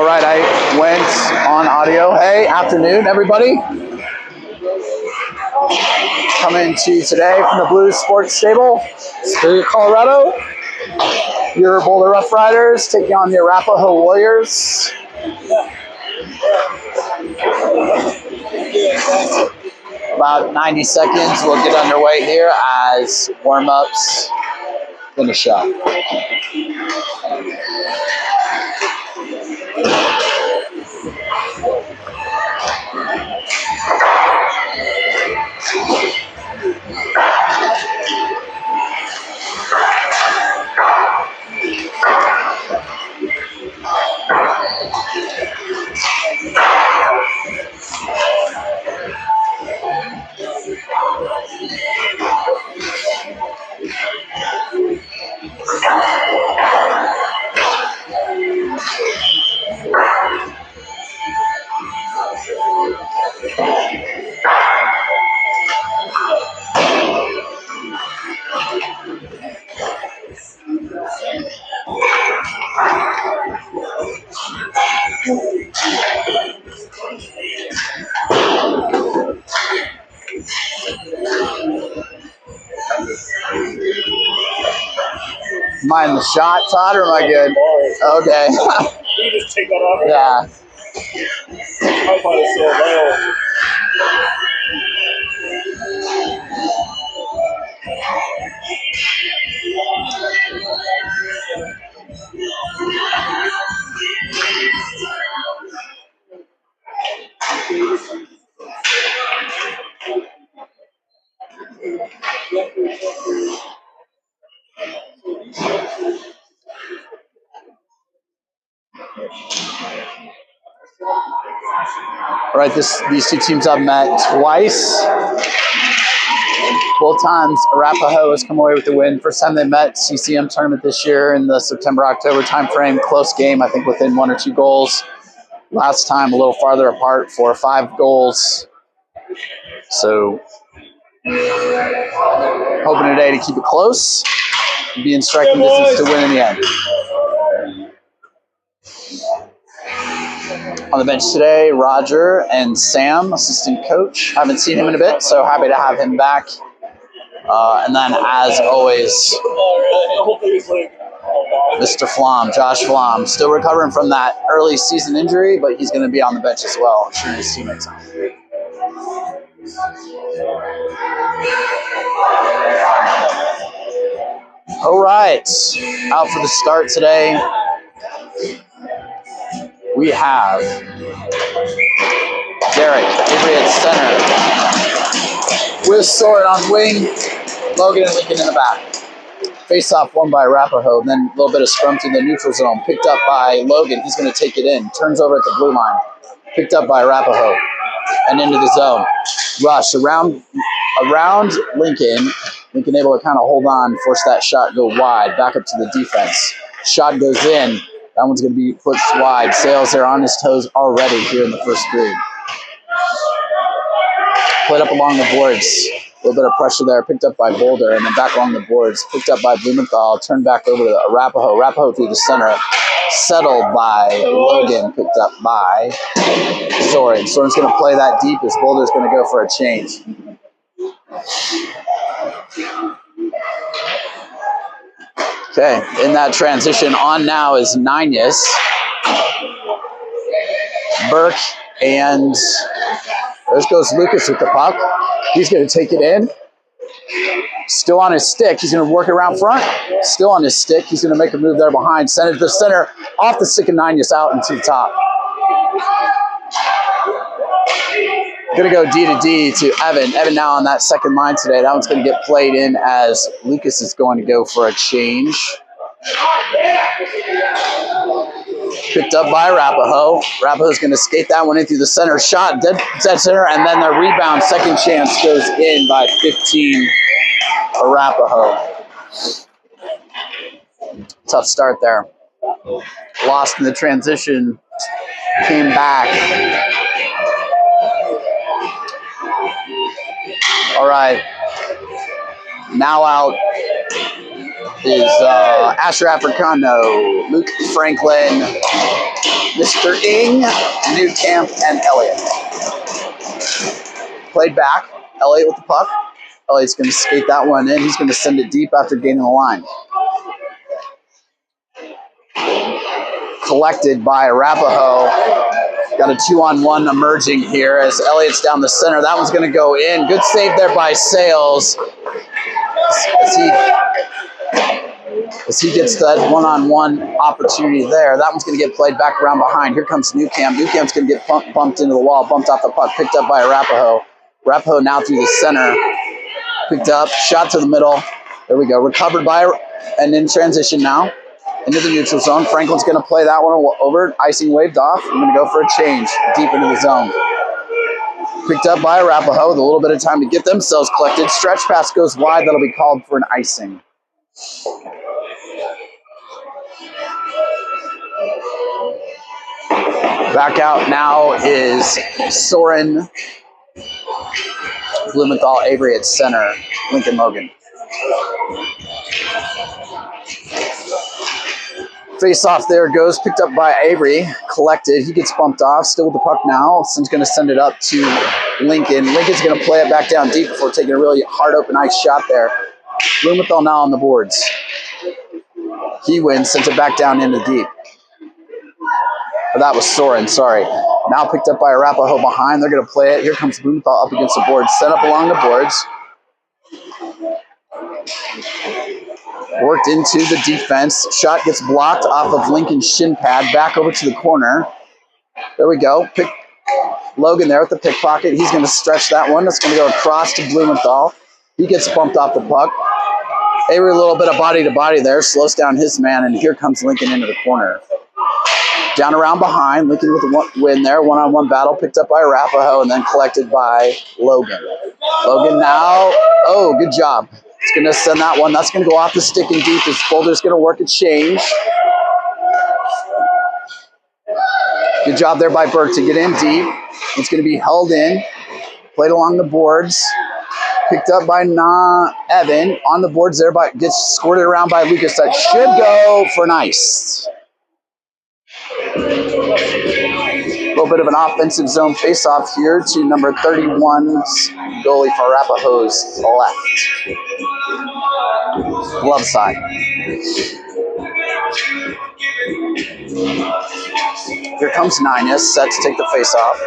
All right, I went on audio. Hey, afternoon, everybody. Coming to you today from the Blues Sports Stable, Superior, Colorado. Your Boulder Rough Riders taking on the Arapahoe Warriors. About 90 seconds, we'll get underway here as warm-ups finish up. Mind the shot, Todd, or am I good? Okay. You just take that off. Yeah. I thought it so low. All right, these two teams have met twice. Both times Arapahoe has come away with the win. First time they met, CCM tournament this year in the September-October timeframe. Close game, I think within 1 or 2 goals. Last time a little farther apart, 4 or 5 goals. So hoping today to keep it close, be in striking distance to win in the end. On the bench today, Roger and Sam, assistant coach. Haven't seen him in a bit, so happy to have him back. And then, as always, Mr. Flom, Josh Flom, still recovering from that early season injury, but he's going to be on the bench as well. I'm sure his teammates are. All right, out for the start today, we have Derek Avery at center, with Soren on wing, Logan and Lincoln in the back. Face-off won by Arapahoe, then a little bit of scrum to the neutral zone, picked up by Logan. He's going to take it in, turns over at the blue line, picked up by Arapahoe, and into the zone. Rush around Lincoln. Lincoln able to kind of hold on, force that shot, go wide, back up to the defense. Shot goes in. That one's going to be pushed wide. Sales there on his toes already here in the first period. Played up along the boards. A little bit of pressure there, picked up by Boulder, and then back along the boards, picked up by Blumenthal, turned back over to Arapahoe. Arapahoe through the center, settled by Logan, picked up by Soren. Soren's going to play that deep as Boulder's going to go for a change. Okay, in that transition, on now is Nines, Burke, and there goes Lucas with the puck. He's going to take it in. Still on his stick. He's going to work around front. Still on his stick. He's going to make a move there behind. Send it to the center. Off the stick of Nines out into the top. Going to go D to D to Evan. Evan now on that second line today. That one's going to get played in as Lucas is going to go for a change. Picked up by Arapahoe. Arapahoe's going to skate that one in through the center. Shot, dead center, and then the rebound, second chance, goes in by 15, Arapahoe. Tough start there. Lost in the transition. Came back. All right. Now out is Asher Africano, Luke Franklin, Mr. Ing, New Camp, and Elliott. Played back. Elliott with the puck. Elliott's going to skate that one in. He's going to send it deep after gaining the line. Collected by Arapahoe. Got a 2-on-1 emerging here as Elliott's down the center. That one's going to go in. Good save there by Sales. As he gets that one-on-one opportunity there. That one's going to get played back around behind. Here comes New Camp. New Camp's going to get bumped into the wall, bumped off the puck, picked up by Arapahoe. Arapahoe now through the center. Picked up, shot to the middle. There we go. Recovered by, and in transition now into the neutral zone. Franklin's going to play that one over. Icing waved off. I'm going to go for a change deep into the zone. Picked up by Arapahoe with a little bit of time to get themselves collected. Stretch pass goes wide. That'll be called for an icing. Back out now is Soren, Blumenthal, Avery at center, Lincoln Logan. Face off there goes, picked up by Avery, collected. He gets bumped off, still with the puck now. Sin's going to send it up to Lincoln. Lincoln's going to play it back down deep before taking a really hard open ice shot there. Blumenthal now on the boards. He wins, sends it back down into deep. Oh, that was Soren, sorry. Now picked up by Arapahoe behind. They're going to play it. Here comes Blumenthal up against the boards. Set up along the boards. Worked into the defense. Shot gets blocked off of Lincoln's shin pad. Back over to the corner. There we go. Logan there with the pickpocket. He's going to stretch that one. That's going to go across to Blumenthal. He gets bumped off the puck. Avery a little bit of body to body there. Slows down his man, and here comes Lincoln into the corner. Down around behind. Lincoln with the win there. One-on-one battle picked up by Arapahoe and then collected by Logan. Logan now. Oh, good job. It's going to send that one. That's going to go off the stick and deep as Boulder's going to work a change. Good job there by Burke to get in deep. It's going to be held in. Played along the boards. Picked up by Evan. On the boards there, but gets squirted around by Lucas. That should go for an ice. A little bit of an offensive zone face-off here to number 31's goalie for Arapahoe's left. Glove side. Here comes Ninus, set to take the face-off.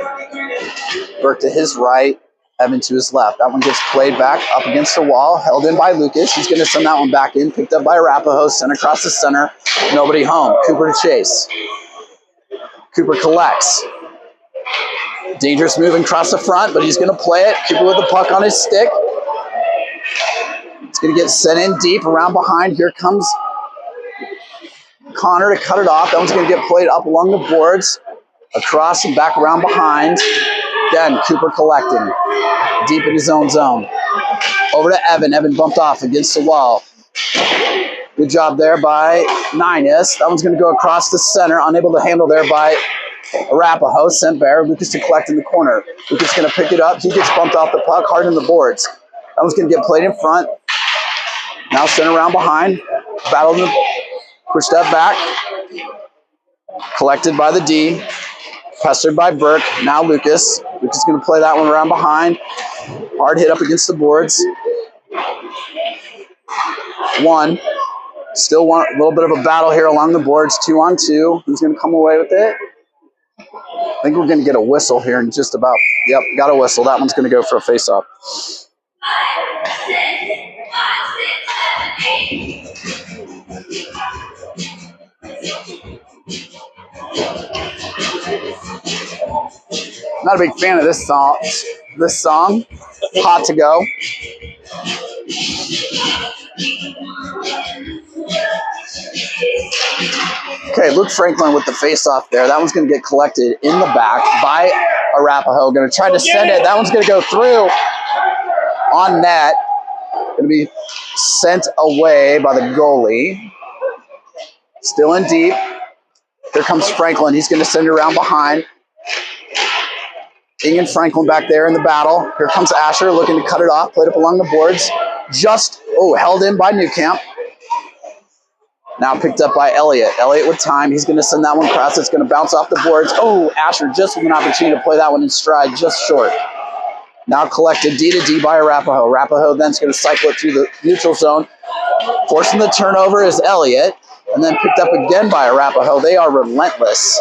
Burke to his right, Evan to his left. That one gets played back up against the wall, held in by Lucas. He's going to send that one back in, picked up by Arapahoe, sent across the center. Nobody home. Cooper to chase. Cooper collects. Dangerous move across the front, but he's going to play it. Cooper with the puck on his stick. It's going to get sent in deep around behind. Here comes Connor to cut it off. That one's going to get played up along the boards, across and back around behind. Again, Cooper collecting deep in his own zone. Over to Evan. Evan bumped off against the wall. Good job there by Ninus. That one's going to go across the center. Unable to handle there by Arapahoe. Sent there. Lucas to collect in the corner. Lucas going to pick it up. He gets bumped off the puck. Hard in the boards. That one's going to get played in front. Now sent around behind. Battled and pushed that back. Collected by the D. Pestered by Burke. Now Lucas. Lucas is going to play that one around behind. Hard hit up against the boards. One. Still want a little bit of a battle here along the boards. 2-on-2. Who's going to come away with it? I think we're going to get a whistle here in just about. Yep, got a whistle. That one's going to go for a face-off. Not a big fan of this song. Hot to go. Okay, Luke Franklin with the face-off there. That one's going to get collected in the back by Arapahoe. Going to try to send it. That one's going to go through on net. Going to be sent away by the goalie. Still in deep. Here comes Franklin. He's going to send it around behind. Ing and Franklin back there in the battle. Here comes Asher looking to cut it off. Played up along the boards. Just, held in by Newcamp. Now picked up by Elliott. Elliott with time. He's going to send that one across. It's going to bounce off the boards. Oh, Asher just with an opportunity to play that one in stride, just short. Now collected D to D by Arapahoe. Arapahoe then's going to cycle it through the neutral zone. Forcing the turnover is Elliott, and then picked up again by Arapahoe. They are relentless.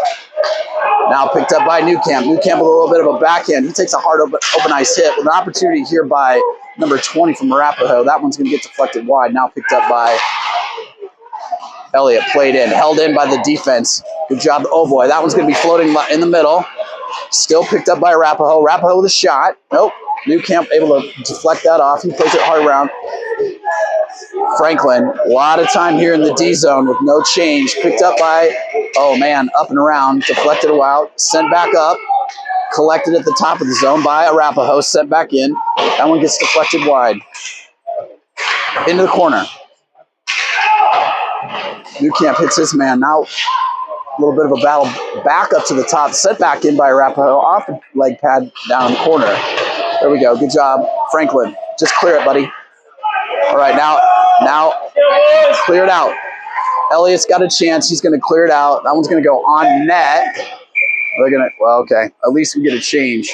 Now picked up by Newcamp. Newcamp with a little bit of a backhand. He takes a hard open ice hit with an opportunity here by number 20 from Arapahoe. That one's going to get deflected wide. Now picked up by Elliott. Played in, held in by the defense. Good job. Oh boy, that one's going to be floating in the middle. Still picked up by Arapahoe. Arapahoe with a shot. Nope. Newcamp able to deflect that off. He plays it hard around. Franklin, a lot of time here in the D zone with no change. Picked up by, oh man, up and around. Deflected out. Sent back up. Collected at the top of the zone by Arapahoe. Sent back in. That one gets deflected wide. Into the corner. Newcamp hits his man. Now a little bit of a battle back up to the top. Set back in by Arapahoe. Off the leg pad down in the corner. There we go. Good job, Franklin. Just clear it, buddy. All right, now clear it out. Elliott's got a chance. He's going to clear it out. That one's going to go on net. They're going to, well, okay. At least we get a change.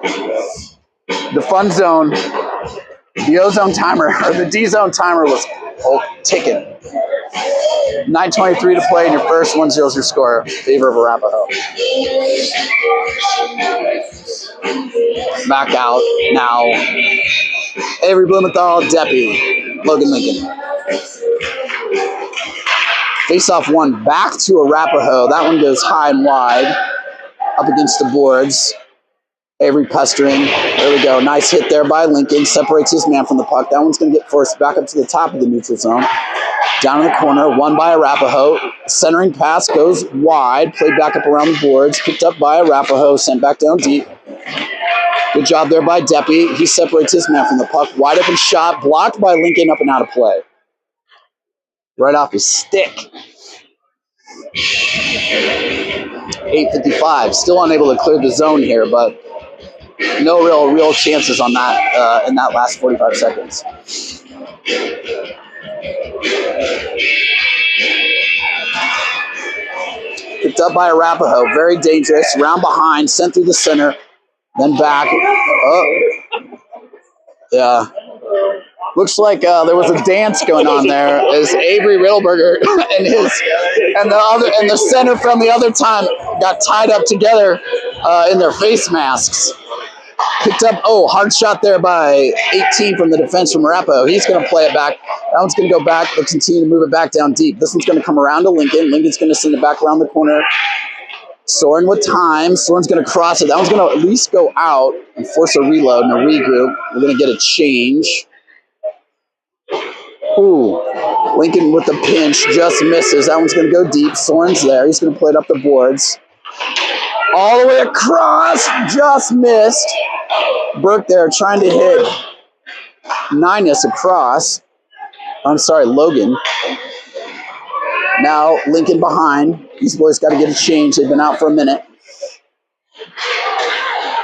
The fun zone, the O-zone timer, or the D-zone timer was ticking. 9:23 to play in your first. 1-0 is your score. Favor of Arapahoe. Back out now. Avery Blumenthal, Deppy, Logan Lincoln. Face-off one back to Arapahoe. That one goes high and wide up against the boards. Avery pestering. There we go. Nice hit there by Lincoln. Separates his man from the puck. That one's going to get forced back up to the top of the neutral zone. Down in the corner. Won by Arapahoe. Centering pass goes wide. Played back up around the boards. Picked up by Arapahoe. Sent back down deep. Good job there by Deppy. He separates his man from the puck. Wide open shot. Blocked by Lincoln up and out of play. Right off his stick. 8:55. Still unable to clear the zone here, but no real chances on that in that last 45 seconds. Picked up by Arapahoe. Very dangerous. Round behind. Sent through the center. Then back. Oh. Yeah. Looks like there was a dance going on there as Avery Riddleberger and the center from the other time got tied up together in their face masks. Picked up, hard shot there by 18 from the defense from Arapahoe. He's going to play it back. That one's going to go back. They'll continue to move it back down deep. This one's going to come around to Lincoln. Lincoln's going to send it back around the corner. Soren with time. Soren's going to cross it. That one's going to at least go out and force a reload and a regroup. We're going to get a change. Ooh, Lincoln with the pinch just misses. That one's going to go deep. Soren's there. He's going to play it up the boards. All the way across. Just missed. Burke there trying to hit Ninus across. I'm sorry, Logan. Now Lincoln behind. These boys got to get a change. They've been out for a minute.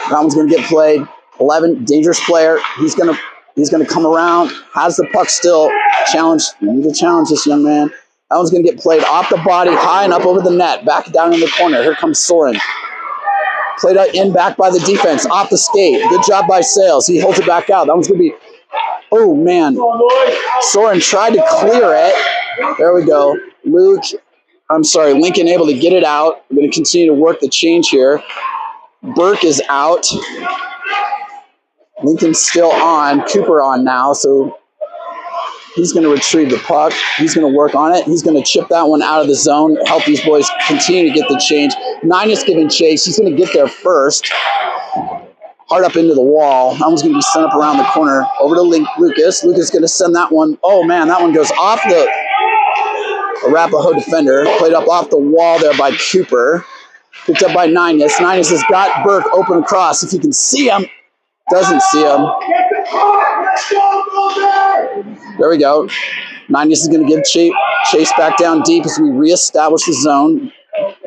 That one's going to get played. 11, dangerous player. He's going to come around. Has the puck still. Challenge. You need to challenge this young man. That one's going to get played off the body, high and up over the net. Back down in the corner. Here comes Soren. Played out in back by the defense. Off the skate. Good job by Sales. He holds it back out. That one's going to be... Oh, man. Soren tried to clear it. There we go. Lincoln able to get it out. We're going to continue to work the change here. Burke is out. Lincoln's still on. Cooper on now, so he's going to retrieve the puck. He's going to work on it. He's going to chip that one out of the zone, help these boys continue to get the change. Ninus giving chase. He's going to get there first. Hard up into the wall. That one's going to be sent up around the corner. Over to Lucas. Lucas is going to send that one. Oh, man, that one goes off the Arapahoe defender. Played up off the wall there by Cooper. Picked up by Ninus. Ninus has got Burke open across. If you can see him. Doesn't see him. There we go. Ninus is going to give chase back down deep as we reestablish the zone.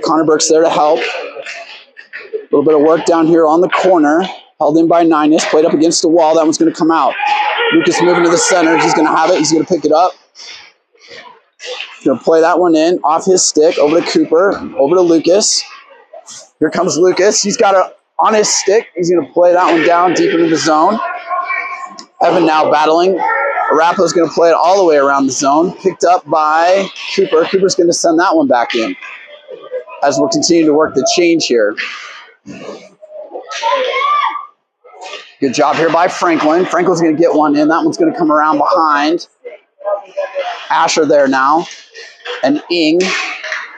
Connor Burke's there to help. A little bit of work down here on the corner. Held in by Ninus. Played up against the wall. That one's going to come out. Lucas moving to the center. He's going to have it. He's going to pick it up. Gonna play that one in off his stick over to Cooper, over to Lucas. Here comes Lucas. He's got it on his stick. He's gonna play that one down deep into the zone. Evan now battling. Arapahoe's gonna play it all the way around the zone. Picked up by Cooper. Cooper's gonna send that one back in as we'll continue to work the change here. Good job here by Franklin. Franklin's gonna get one in. That one's gonna come around behind. Asher there now. And Ing.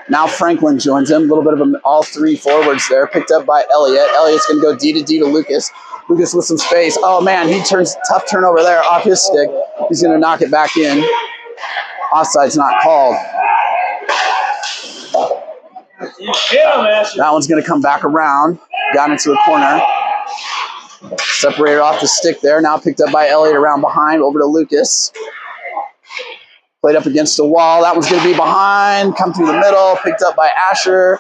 Now Franklin joins him. A little bit of all three forwards there. Picked up by Elliott. Elliott's going to go D to D to Lucas. Lucas with some space. Oh, man, he turns tough turnover there off his stick. He's going to knock it back in. Offside's not called. That one's going to come back around. Got into the corner. Separated off the stick there. Now picked up by Elliott around behind. Over to Lucas. Played up against the wall. That one's going to be behind. Come through the middle. Picked up by Asher.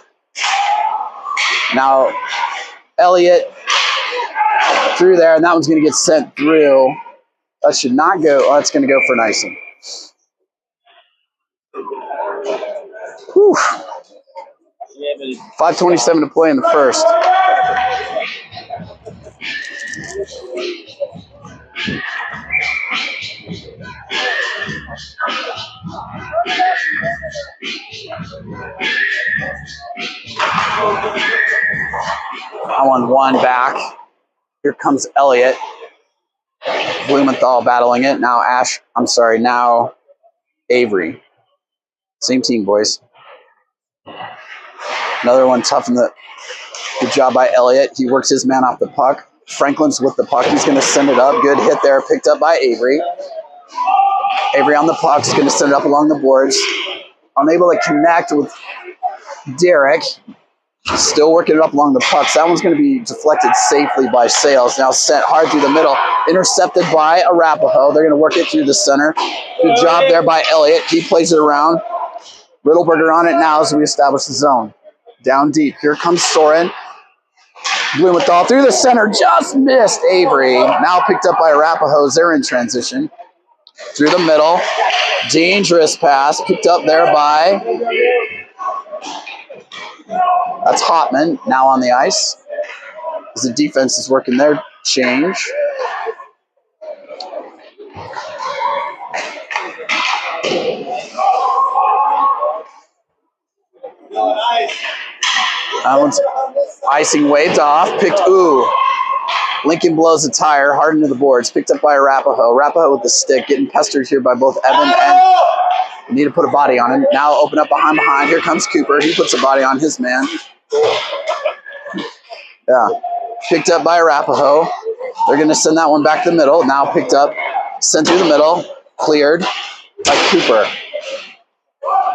Now Elliott through there, and that one's going to get sent through. That should not go. Oh, it's going to go for an icing. Whew. 5:27 to play in the first. I won one back. Here comes Elliott. Blumenthal battling it. Now now Avery. Same team, boys. Another one tough in the. Good job by Elliott. He works his man off the puck. Franklin's with the puck. He's going to send it up. Good hit there. Picked up by Avery. Avery on the puck. He's going to send it up along the boards. Unable to connect with Derek. Still working it up along the pucks. That one's going to be deflected safely by Sales. Now sent hard through the middle. Intercepted by Arapahoe. They're going to work it through the center. Good job there by Elliott. He plays it around. Riddleberger on it now as we establish the zone. Down deep. Here comes Soren. Blumenthal through the center. Just missed Avery. Now picked up by Arapahoe. They're in transition. Through the middle. Dangerous pass. Picked up there by... That's Hotman now on the ice. As the defense is working their change. That one's icing waved off. Lincoln blows a tire hard into the boards. Picked up by Arapahoe. Arapahoe with the stick. Getting pestered here by both Evan and need to put a body on him. Now open up behind. Here comes Cooper. He puts a body on his man. Yeah. Picked up by Arapahoe. They're going to send that one back to the middle. Now picked up. Sent through the middle. Cleared by Cooper.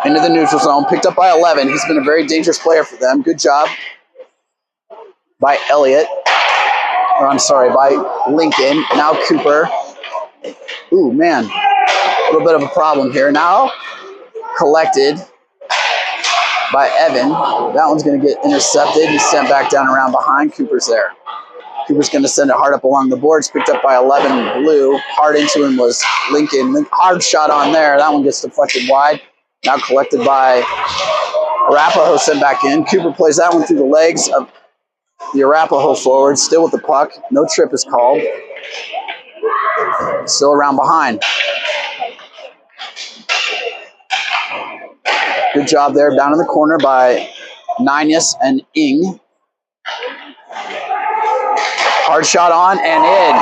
Into the neutral zone. Picked up by 11. He's been a very dangerous player for them. Good job by Elliott. By Lincoln. Now Cooper. Ooh, man. A little bit of a problem here. Now collected by Evan. That one's going to get intercepted. He's sent back down around behind. Cooper's there. Cooper's going to send it hard up along the boards. Picked up by 11 blue. Hard into him was Lincoln. Hard shot on there. That one gets deflected wide. Now collected by Arapahoe, sent back in. Cooper plays that one through the legs of the Arapahoe forward. Still with the puck. No trip is called. Still around behind. Good job there down in the corner by Ninus and Ing. Hard shot on and in.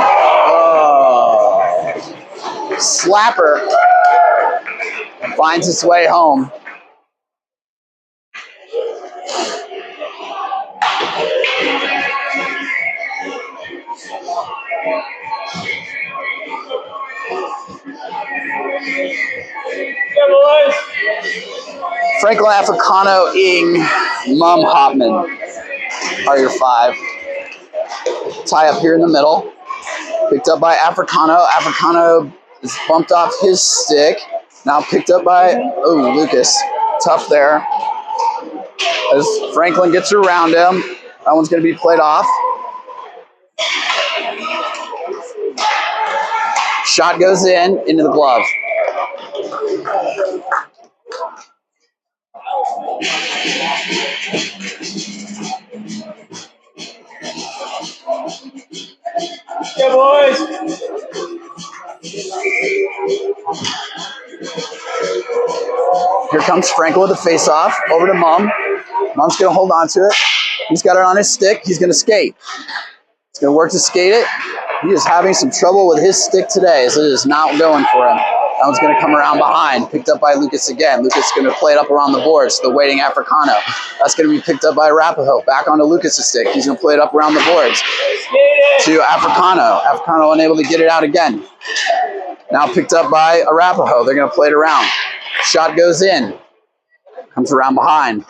Oh. Slapper finds its way home. Franklin Africano, Ing, Mum Hopman are your five. Tie up here in the middle. Picked up by Africano. Africano is bumped off his stick. Now picked up by Lucas. Tough there. As Franklin gets around him. That one's going to be played off. Shot goes into the glove. Yeah, boys. Here comes Franco with the face-off. Over to Mom. Mom's going to hold on to it. He's got it on his stick. He's going to skate. He's going to work to skate it. He is having some trouble with his stick today, so it is not going for him. That one's going to come around behind. Picked up by Lucas again. Lucas is going to play it up around the boards to the waiting Africano. That's going to be picked up by Arapahoe. Back onto Lucas' stick. He's going to play it up around the boards to Africano. Africano unable to get it out again. Now picked up by Arapahoe. They're going to play it around. Shot goes in. Comes around behind.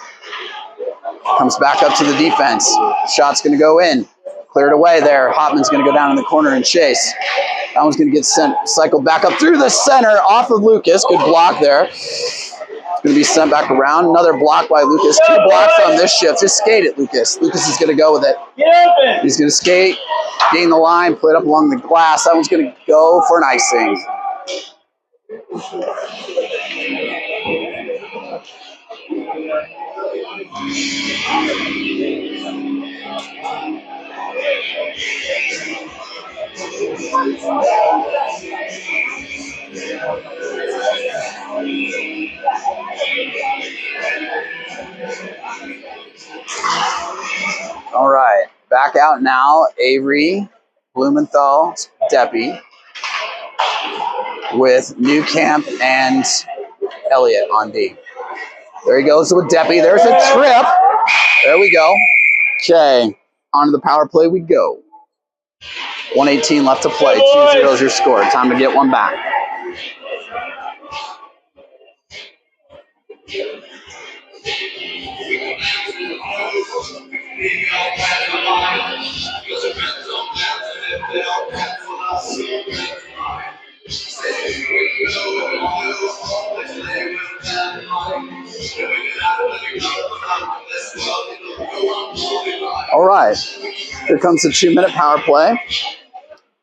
Comes back up to the defense. Shot's going to go in. Cleared away there. Hopman's going to go down in the corner and chase. That one's going to get sent, cycled back up through the center off of Lucas. Good block there. It's going to be sent back around. Another block by Lucas. 2 blocks on this shift. Just skate it, Lucas. Lucas is going to go with it. He's going to skate, gain the line, play it up along the glass. That one's going to go for an icing. All right, back out now. Avery, Blumenthal, Deppy, with Newcamp and Elliott on D. There he goes with Deppy. There's a trip. There we go. Okay, on to the power play we go. 1:18 left to play. 2-0 is your score. Time to get one back. All right, here comes the 2-minute power play.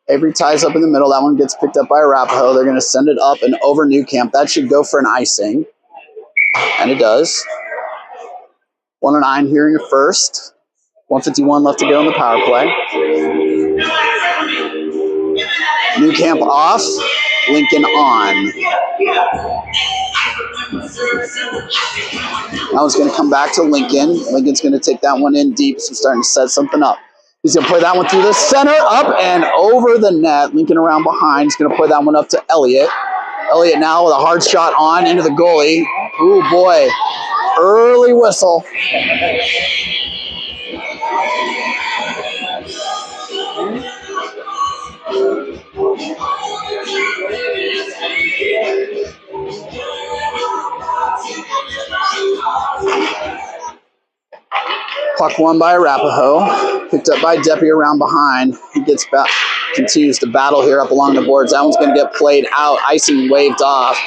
Avery ties up in the middle. That one gets picked up by Arapahoe. They're going to send it up and over Newcamp. That should go for an icing, and it does. 1:09 here in your first. 1:51 left to go in the power play. Newcamp off, Lincoln on. That one's going to come back to Lincoln. Lincoln's going to take that one in deep, so starting to set something up. He's going to play that one through the center, up and over the net. Lincoln around behind. He's going to play that one up to Elliott. Elliott now with a hard shot on into the goalie. Ooh, boy. Early whistle. Puck won by Arapahoe. Picked up by Deppy around behind. He gets back, continues to battle here up along the boards. That one's going to get played out. Icing waved off.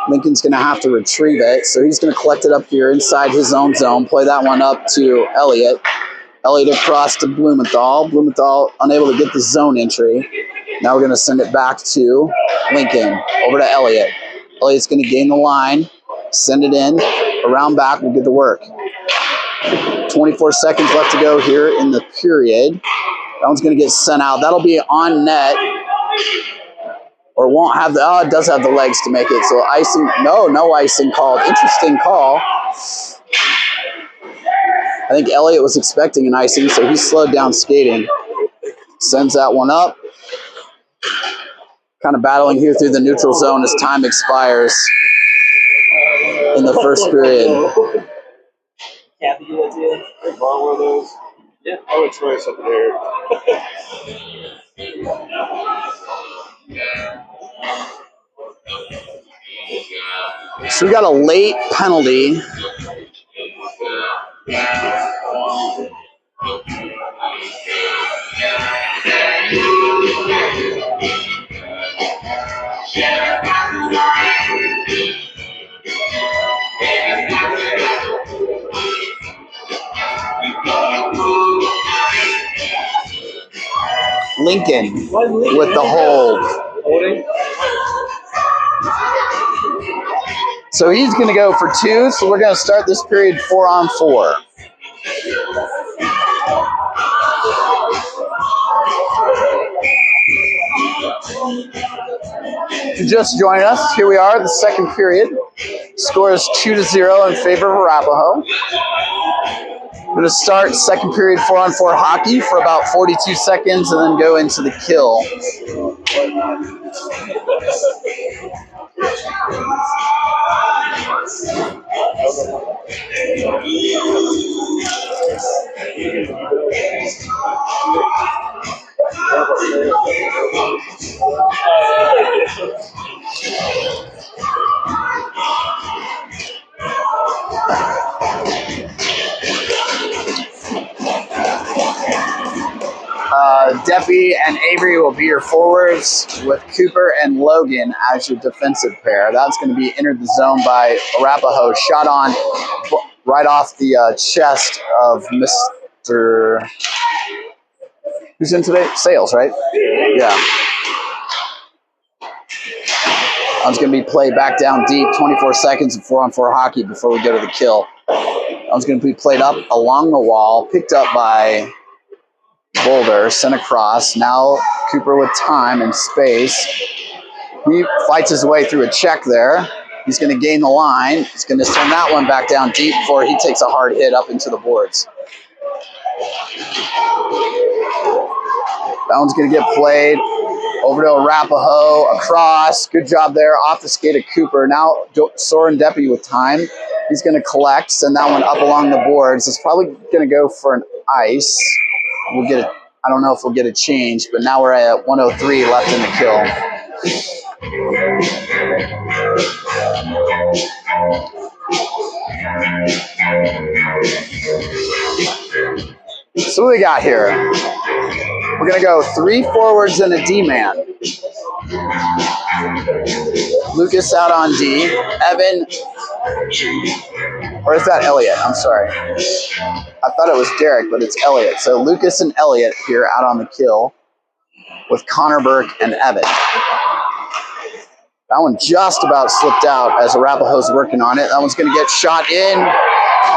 Lincoln's going to have to retrieve it. So he's going to collect it up here inside his own zone. Play that one up to Elliott. Elliott across to Blumenthal. Blumenthal unable to get the zone entry. Now we're going to send it back to Lincoln. Over to Elliott. Elliott's going to gain the line. Send it in. Around back. We'll get to work. 24 seconds left to go here in the period. That one's going to get sent out. That'll be on net. Or won't have the, oh, it does have the legs to make it. So icing, no icing called. Interesting call. I think Elliott was expecting an icing, so he slowed down skating. Sends that one up. Kind of battling here through the neutral zone as time expires in the first period. Kathy, you want to borrow one of those? Yeah. I would try something there. So we got a late penalty. Lincoln with the hold. So he's going to go for 2. So we're going to start this period 4-on-4. If you just joined us, here we are, the second period. Score is 2-0 in favor of Arapahoe. We're going to start second period 4-on-4 hockey for about 42 seconds and then go into the kill. Deppy and Avery will be your forwards with Cooper and Logan as your defensive pair. That's going to be entered the zone by Arapahoe. Shot on right off the chest of Mr. Who's in today? Sales, right? Yeah. That one's going to be played back down deep, 24 seconds of 4-on-4 hockey before we go to the kill. That one's going to be played up along the wall, picked up by Boulder, sent across. Now Cooper with time and space. He fights his way through a check there. He's going to gain the line. He's going to send that one back down deep before he takes a hard hit up into the boards. That one's going to get played over to Arapahoe, across. Good job there, off the skate of Cooper. Now Soren Deppy with time. He's going to collect, send that one up along the boards. It's probably going to go for an ice. We'll get I don't know if we'll get a change, but now we're at 103 left in the kill. So what we got here? We're going to go 3 forwards and a D-man. Lucas out on D. Evan, or is that Elliot? I'm sorry. I thought it was Derek, but it's Elliot. So Lucas and Elliot here out on the kill with Connor Burke and Evan. That one just about slipped out as Arapahoe's working on it. That one's going to get shot in.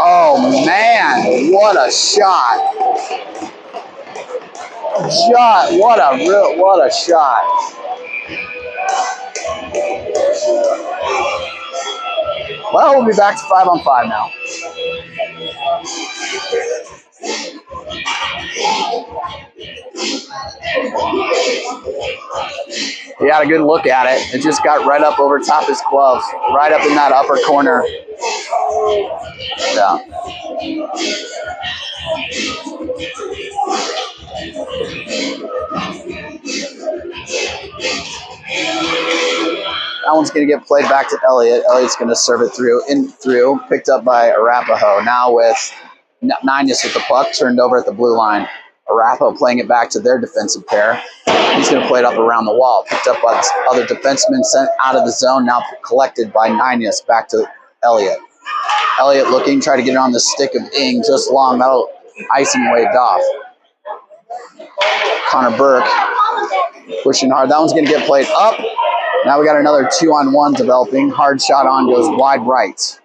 Oh, man, what a shot. What a shot. Well, we'll be back to 5-on-5 now. He had a good look at it. It just got right up over top his glove, right up in that upper corner. Yeah. That one's going to get played back to Elliot. Elliot's going to serve it through, picked up by Arapahoe. Now with Ninus with the puck, turned over at the blue line. Arapahoe playing it back to their defensive pair. He's going to play it up around the wall. Picked up by the other defenseman, sent out of the zone, now collected by Ninus back to Elliot. Elliot looking, try to get it on the stick of Ing, just long. That'll icing waved off. Connor Burke pushing hard. That one's going to get played up. Now we got another 2-on-1 developing. Hard shot on, goes wide right.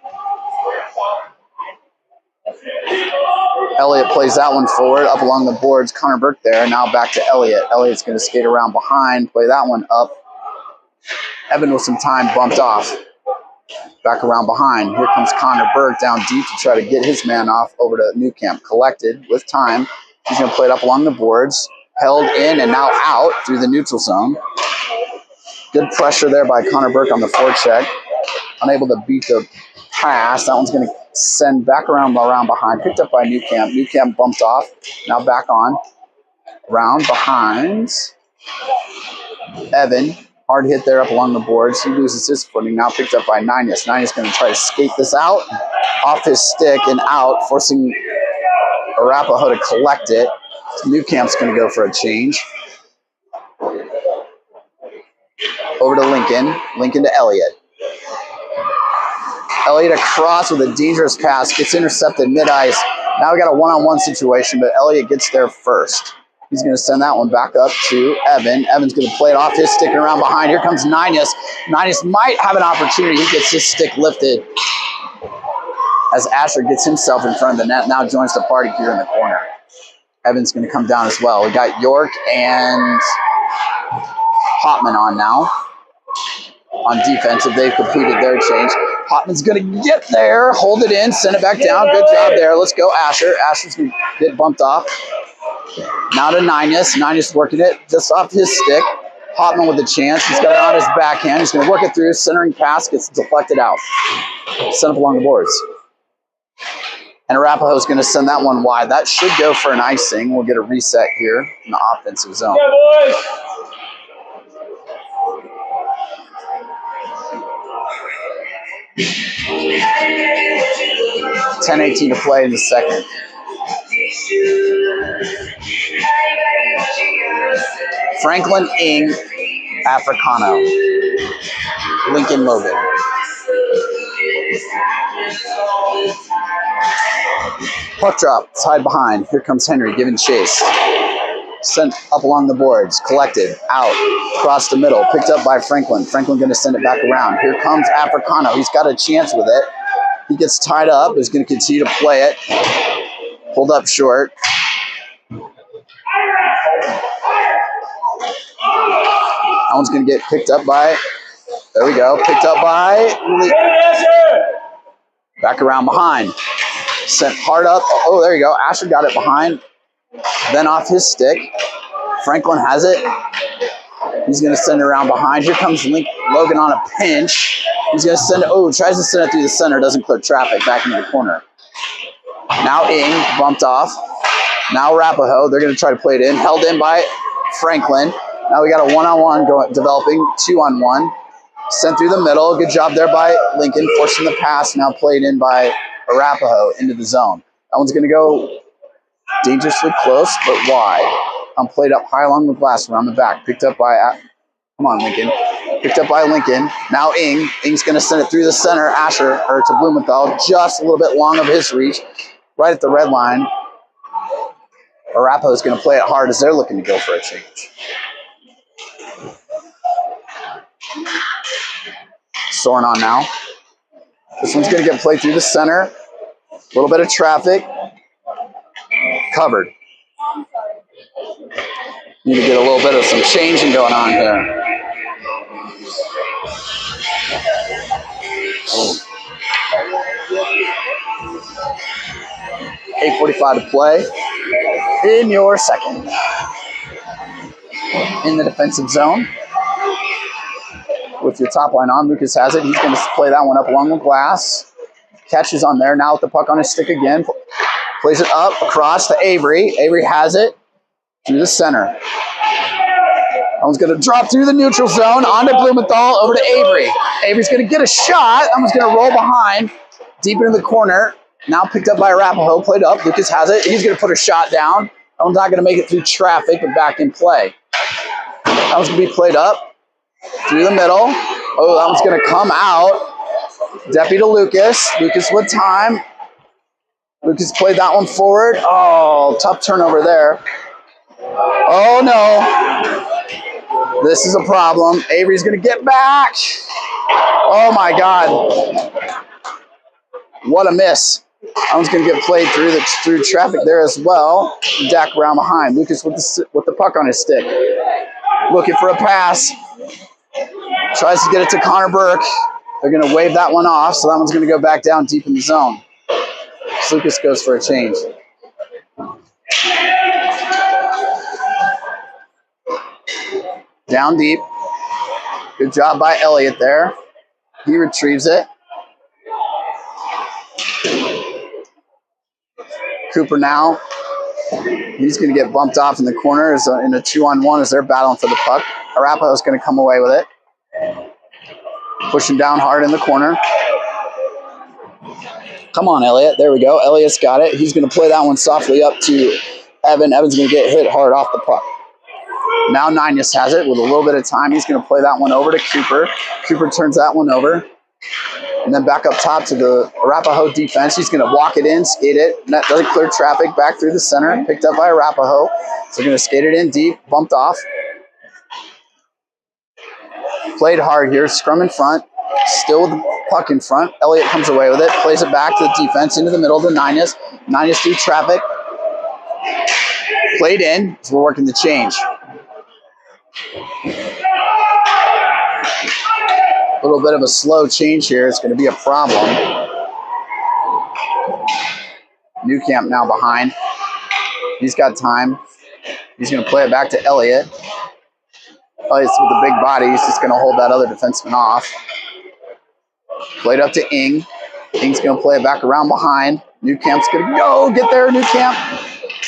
Elliot plays that one forward, up along the boards. Connor Burke there. Now back to Elliot. Elliot's going to skate around behind, play that one up. Evan with some time bumped off. Back around behind. Here comes Connor Burke down deep to try to get his man off over to Newcamp. Collected with time. He's going to play it up along the boards. Held in and now out through the neutral zone. Good pressure there by Connor Burke on the forecheck. Unable to beat the pass. That one's going to send back around behind. Picked up by Newcamp. Newcamp bumped off. Now back on. Around behind. Evan. Hard hit there up along the boards. He loses his footing. Now picked up by Ninus. Ninus going to try to skate this out. Off his stick and out. Forcing Arapahoe to collect it. Newcamp's going to go for a change. Over to Lincoln. Lincoln to Elliot. Elliot across with a dangerous pass. Gets intercepted mid-ice. Now we got a 1-on-1 situation, but Elliot gets there first. He's going to send that one back up to Evan. Evan's going to play it off his stick and around behind. Here comes Ninus. Ninus might have an opportunity. He gets his stick lifted as Asher gets himself in front of the net. Now joins the party here in the corner. Evan's going to come down as well. We got York and Hotman on now. On defensive, they've completed their change. Hotman's going to get there, hold it in, send it back down. Good job there. Let's go, Asher. Asher's going to get bumped off. Now to Ninus. Ninus working it just off his stick. Hotman with a chance. He's got it on his backhand. He's going to work it through. Centering pass gets deflected out. Sent up along the boards. And Arapahoe's going to send that one wide. That should go for an icing. We'll get a reset here in the offensive zone. Yeah, boys. 10:18 to play in the second. Franklin Ing, Africano. Lincoln Logan. Puck drop, side behind. Here comes Henry giving chase. Sent up along the boards, collected, out, across the middle, picked up by Franklin. Franklin going to send it back around. Here comes Africano. He's got a chance with it. He gets tied up. He's going to continue to play it. Pulled up short. That one's going to get picked up by, there we go, picked up by, back around behind. Sent hard up. Oh, there you go. Asher got it behind. Then off his stick. Franklin has it. He's going to send it around behind. Here comes Logan on a pinch. He's going to send it. Oh, tries to send it through the center. Doesn't clear traffic. Back into the corner. Now Ing bumped off. Now Arapahoe. They're going to try to play it in. Held in by Franklin. Now we got a one-on-one going, developing. 2-on-1. Sent through the middle. Good job there by Lincoln. Forcing the pass. Now played in by Arapahoe into the zone. That one's going to go dangerously close, but wide. Played up high along the glass around the back. Picked up by, come on, Lincoln. Picked up by Lincoln. Now Ing. Ing's going to send it through the center. Asher, or to Blumenthal, just a little bit long of his reach. Right at the red line. Arapahoe's going to play it hard as they're looking to go for a change. Soren on now. This one's going to get played through the center. A little bit of traffic. Covered. Need to get a little bit of some changing going on here. $8:45 to play in your second. In the defensive zone. With your top line on, Lucas has it. He's going to play that one up along the glass. Catches on there. Now with the puck on his stick again. Plays it up across to Avery. Avery has it through the center. That one's going to drop through the neutral zone onto Blumenthal over to Avery. Avery's going to get a shot. That one's going to roll behind deep into the corner. Now picked up by Arapahoe. Played up. Lucas has it. He's going to put a shot down. That one's not going to make it through traffic, but back in play. That one's going to be played up through the middle. Oh, that one's going to come out. Deputy to Lucas. Lucas with time. Lucas played that one forward. Oh, tough turnover there. Oh, no. This is a problem. Avery's going to get back. Oh, my God. What a miss. That one's going to get played through traffic there as well. Dak around behind. Lucas with the puck on his stick. Looking for a pass. Tries to get it to Connor Burke. They're going to wave that one off, so that one's going to go back down deep in the zone. Lucas goes for a change. Down deep. Good job by Elliott there. He retrieves it. Cooper now. He's going to get bumped off in the corner in a 2-on-1 as they're battling for the puck. Arapahoe's going to come away with it. Pushing down hard in the corner. Come on, Elliott. There we go. Elliott's got it. He's going to play that one softly up to Evan. Evan's going to get hit hard off the puck. Now Ninus has it with a little bit of time. He's going to play that one over to Cooper. Cooper turns that one over. And then back up top to the Arapahoe defense. He's going to walk it in, skate it. That doesn't clear traffic back through the center. Picked up by Arapahoe. So going to skate it in deep, bumped off. Played hard here, scrum in front. Still with the puck in front. Elliott comes away with it, plays it back to the defense into the middle to Ninus. Ninus through traffic. Played in, so we're working the change. A little bit of a slow change here. It's going to be a problem. Newcamp now behind. He's got time. He's going to play it back to Elliott. Elliott's with a big body. He's just going to hold that other defenseman off. Played up to Ing. Ing's going to play it back around behind. Newcamp's going to go. Get there, Newcamp.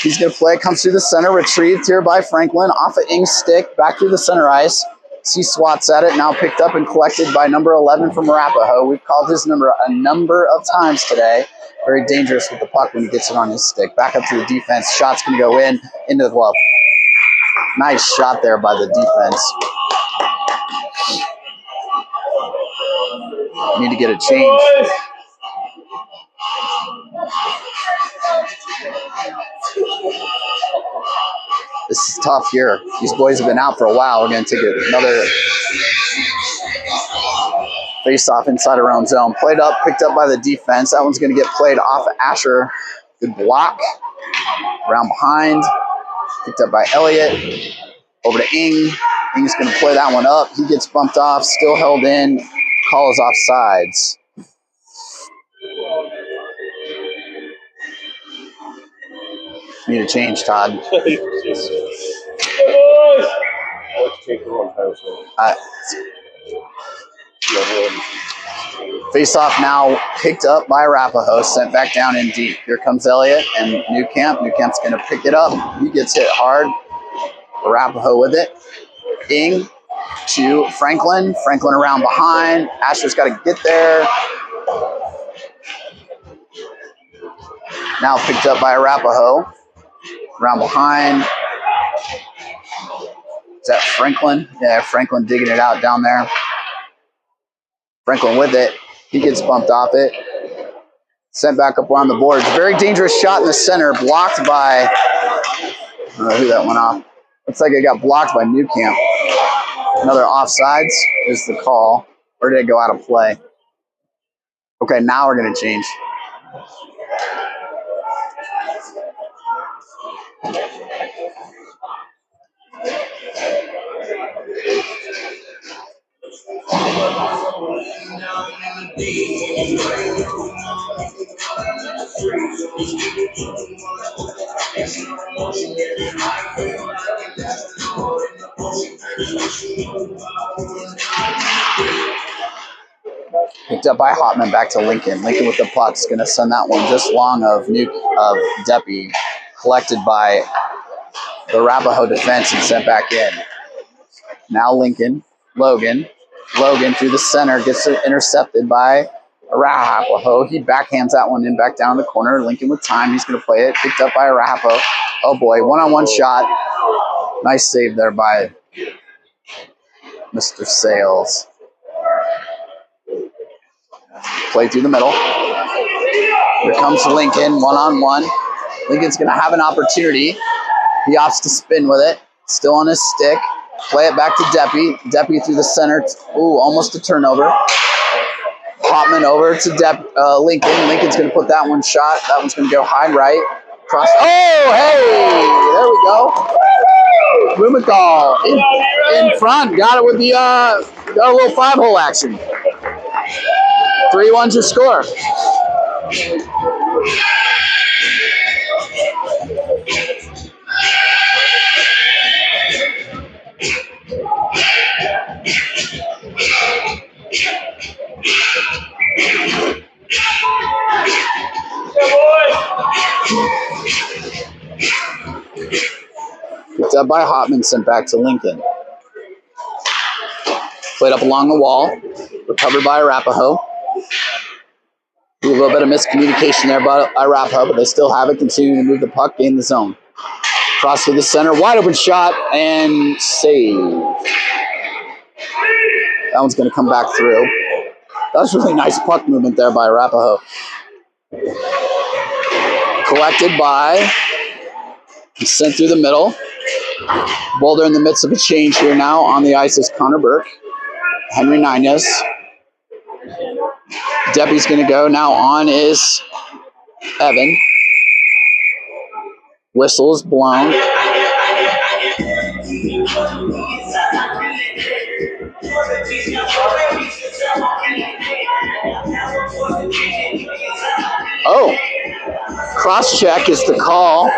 He's going to play. Comes through the center. Retrieved here by Franklin. Off of Ing's stick. Back through the center ice. He swats at it. Now picked up and collected by number 11 from Arapahoe. We've called his number a number of times today. Very dangerous with the puck when he gets it on his stick. Back up to the defense. Shot's going to go in. Into the glove. Nice shot there by the defense. Need to get a change. This is tough here. These boys have been out for a while. We're going to take another face-off inside our own zone. Played up, picked up by the defense. That one's going to get played off of Asher. Good block. Around behind. Picked up by Elliott. Over to Ing. Ing's going to play that one up. He gets bumped off. Still held in. Call is offsides. Need a change, Todd. Face off now picked up by Arapahoe, sent back down in deep. Here comes Elliott and Newcamp. Newcamp's going to pick it up. He gets hit hard. Arapahoe with it. Ing to Franklin. Franklin around behind. Asher's got to get there. Now picked up by Arapahoe. Around behind. Is that Franklin? Yeah, Franklin digging it out down there. Franklin with it. He gets bumped off it. Sent back up around the boards. Very dangerous shot in the center. Blocked by, I don't know who that went off. Looks like it got blocked by Newcamp. Another offsides is the call. Or did it go out of play? Okay, now we're going to change. Picked up by Hotman back to Lincoln. Lincoln with the puck's going to send that one just long of Deppy. Collected by the Arapahoe defense and sent back in. Now Lincoln. Logan through the center gets it intercepted by Arapahoe. He backhands that one in back down in the corner. Lincoln with time. He's going to play it. Picked up by Arapahoe. Oh boy, one-on-one shot. Nice save there by Mr. Sales. Play through the middle. Here comes Lincoln, one-on-one. Lincoln's going to have an opportunity. He opts to spin with it. Still on his stick. Play it back to Deppy. Deppy through the center. Ooh, almost a turnover. Hotman over to Lincoln. Lincoln's going to put that one shot. That one's going to go high right. Cross. Oh, hey! There we go. Blumenthal in front. Got it with the got a little 5-hole action. 3-1's your score. Picked up by Hotman, sent back to Lincoln. Played up along the wall. Recovered by Arapahoe. A little bit of miscommunication there by Arapahoe, but they still have it. Continuing to move the puck, gain the zone. Cross to the center. Wide open shot and save. That one's going to come back through. That was really nice puck movement there by Arapahoe. Collected by, sent through the middle. Boulder in the midst of a change here now. On the ice is Connor Burke. Henry Nines. Debbie's going to go. Now on is Evan. Whistle is blown. Oh, cross check is the call.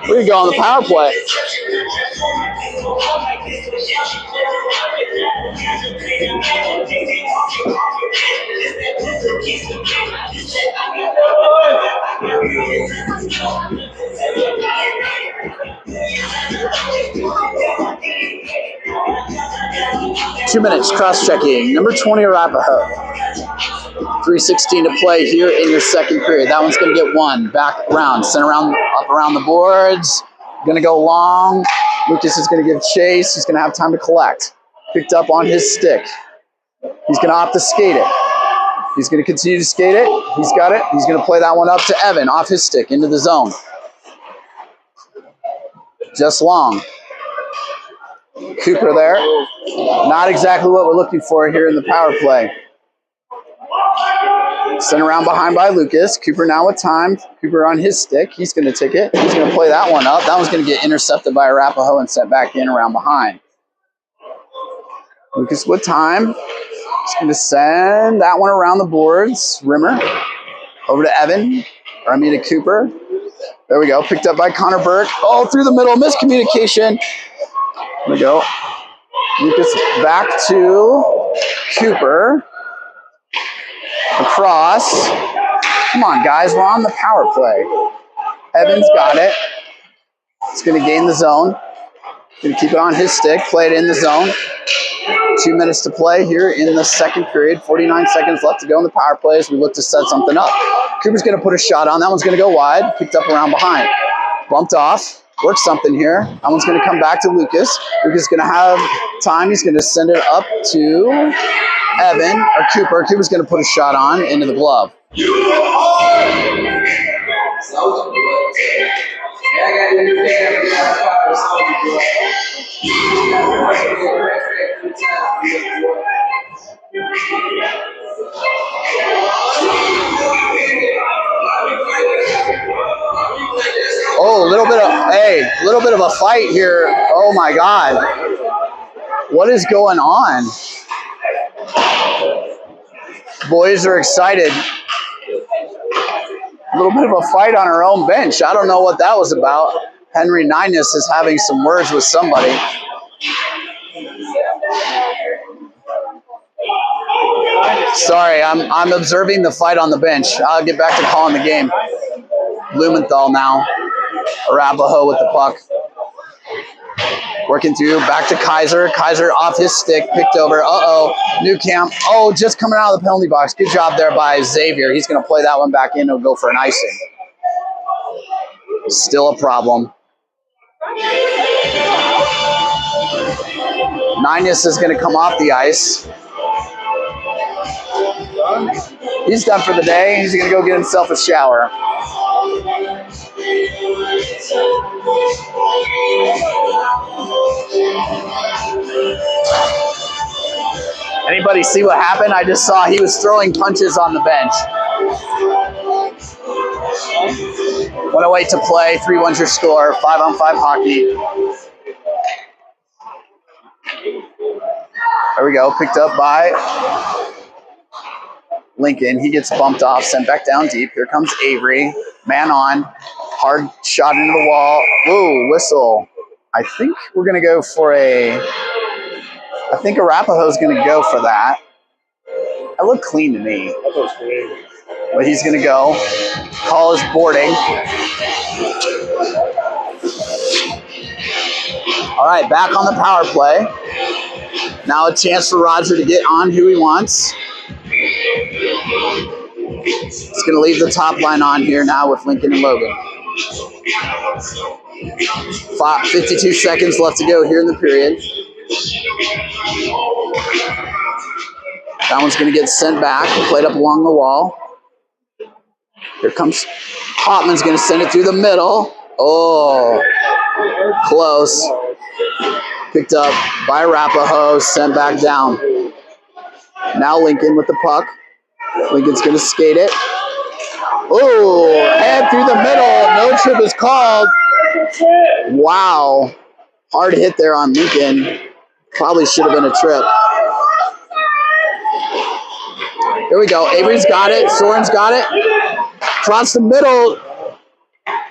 Where you go on the power play? 2 minutes cross-checking. Number 20, Arapahoe. 3:16 to play here in your second period. That one's going to get one. Back around. Sent around, up around the boards. Going to go long. Lucas is going to give chase. He's going to have time to collect. Picked up on his stick. He's going to opt to skate it. He's going to continue to skate it. He's got it. He's going to play that one up to Evan off his stick into the zone. Just long. Cooper there. Not exactly what we're looking for here in the power play. Sent around behind by Lucas. Cooper now with time. Cooper on his stick. He's going to take it. He's going to play that one up. That one's going to get intercepted by Arapahoe and sent back in around behind. Lucas with time. He's going to send that one around the boards. Rimmer. Over to Evan. Or I mean to Cooper. There we go. Picked up by Connor Burke. Oh, through the middle. Miscommunication. There we go. Lucas back to Cooper. Across. Come on, guys. We're on the power play. Evans got it. He's going to gain the zone. Going to keep it on his stick. Play it in the zone. 2 minutes to play here in the second period. 49 seconds left to go in the power play as we look to set something up. Cooper's going to put a shot on. That one's going to go wide. Picked up around behind. Bumped off. Worked something here. That one's going to come back to Lucas. Lucas is going to have time. He's going to send it up to Evan or Cooper. Cooper's going to put a shot on into the glove. Oh, a little bit of a fight here. Oh my God. What is going on? Boys are excited. A little bit of a fight on our own bench. I don't know what that was about. Henry Nines is having some words with somebody. Sorry, I'm observing the fight on the bench. I'll get back to calling the game. Blumenthal now. Arapahoe with the puck. Working through, back to Kaiser. Kaiser off his stick, picked over. Newcamp. Oh, just coming out of the penalty box. Good job there by Xavier. He's going to play that one back in. He'll go for an icing. Still a problem. Nines is going to come off the ice. He's done for the day. He's going to go get himself a shower. Anybody see what happened? I just saw he was throwing punches on the bench. 1:08 to play. 3-1's your score. 5-on-5 hockey. There we go. Picked up by Lincoln. He gets bumped off, sent back down deep. Here comes Avery. Man on. Hard shot into the wall. Ooh, whistle. I think we're going to go for I think Arapahoe's going to go for that. That looked clean to me. But he's going to go. Call is boarding. All right, back on the power play. Now a chance for Roger to get on who he wants. He's going to leave the top line on here now with Lincoln and Logan. 52 seconds left to go here in the period. That one's going to get sent back, played up along the wall. Here comes Hopman's going to send it through the middle. Oh, close. Picked up by Arapahoe, sent back down. Now Lincoln with the puck. Lincoln's going to skate it. Oh, head through the middle. No trip is called. Wow. Hard hit there on Lincoln. Probably should have been a trip. Here we go. Avery's got it. Soren's got it. Across the middle.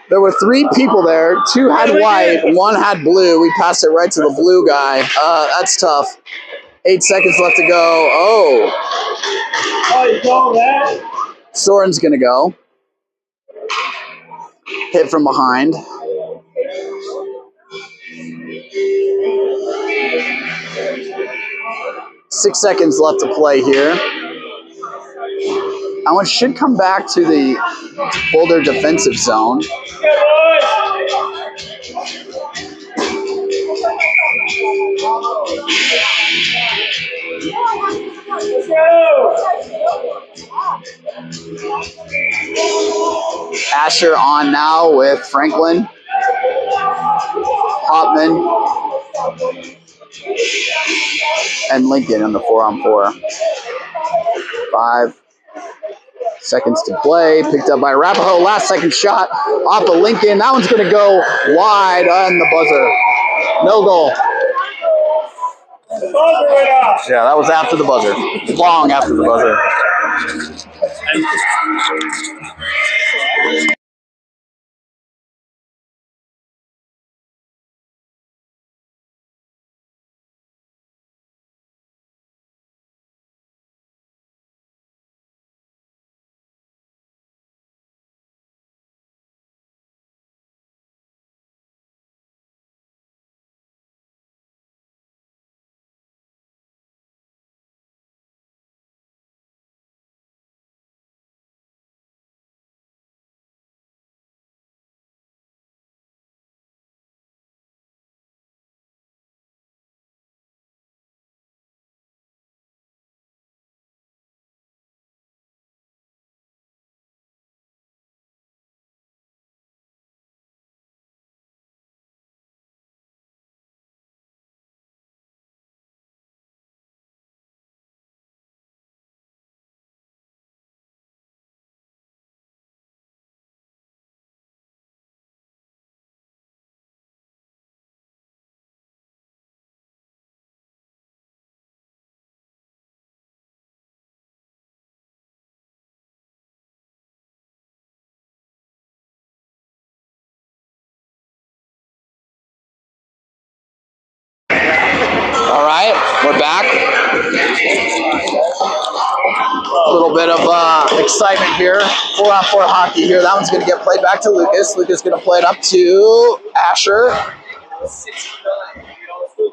There were 3 people there. 2 had white. 1 had blue. We passed it right to the blue guy. That's tough. 8 seconds left to go. Oh. Soren's going to go. Hit from behind. Six seconds left to play here. That one should come back to the Boulder defensive zone. Asher on now with Franklin. Hopman and Lincoln in the 4-on-4. 5 seconds to play. Picked up by Arapahoe. Last second shot off of Lincoln. That one's going to go wide on the buzzer. No goal. Yeah, that was after the buzzer. Long after the buzzer. All right, we're back. A little bit of excitement here. 4-on-4 hockey here. That one's going to get played back to Lucas. Lucas going to play it up to Asher.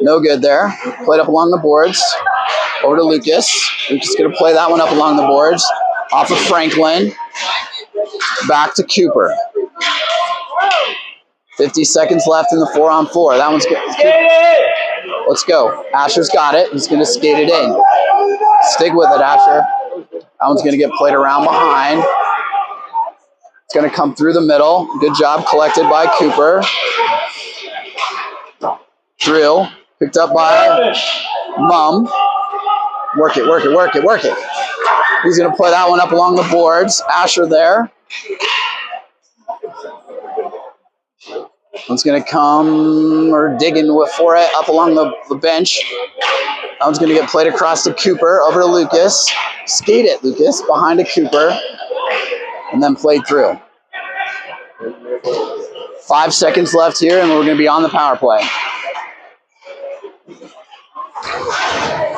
No good there. Played up along the boards. Over to Lucas. Lucas going to play that one up along the boards. Off of Franklin. Back to Cooper. 50 seconds left in the 4-on-4. That one's good. Let's go. Asher's got it. He's going to skate it in. Stick with it, Asher. That one's going to get played around behind. It's going to come through the middle. Good job collected by Cooper. Through. Picked up by Mum. Work it, work it, work it, work it. He's going to play that one up along the boards. Asher there. One's going to come or digging for it up along the bench. That one's going to get played across to Cooper, over to Lucas. Skate it, Lucas, behind to Cooper. And then played through. 5 seconds left here, and we're going to be on the power play.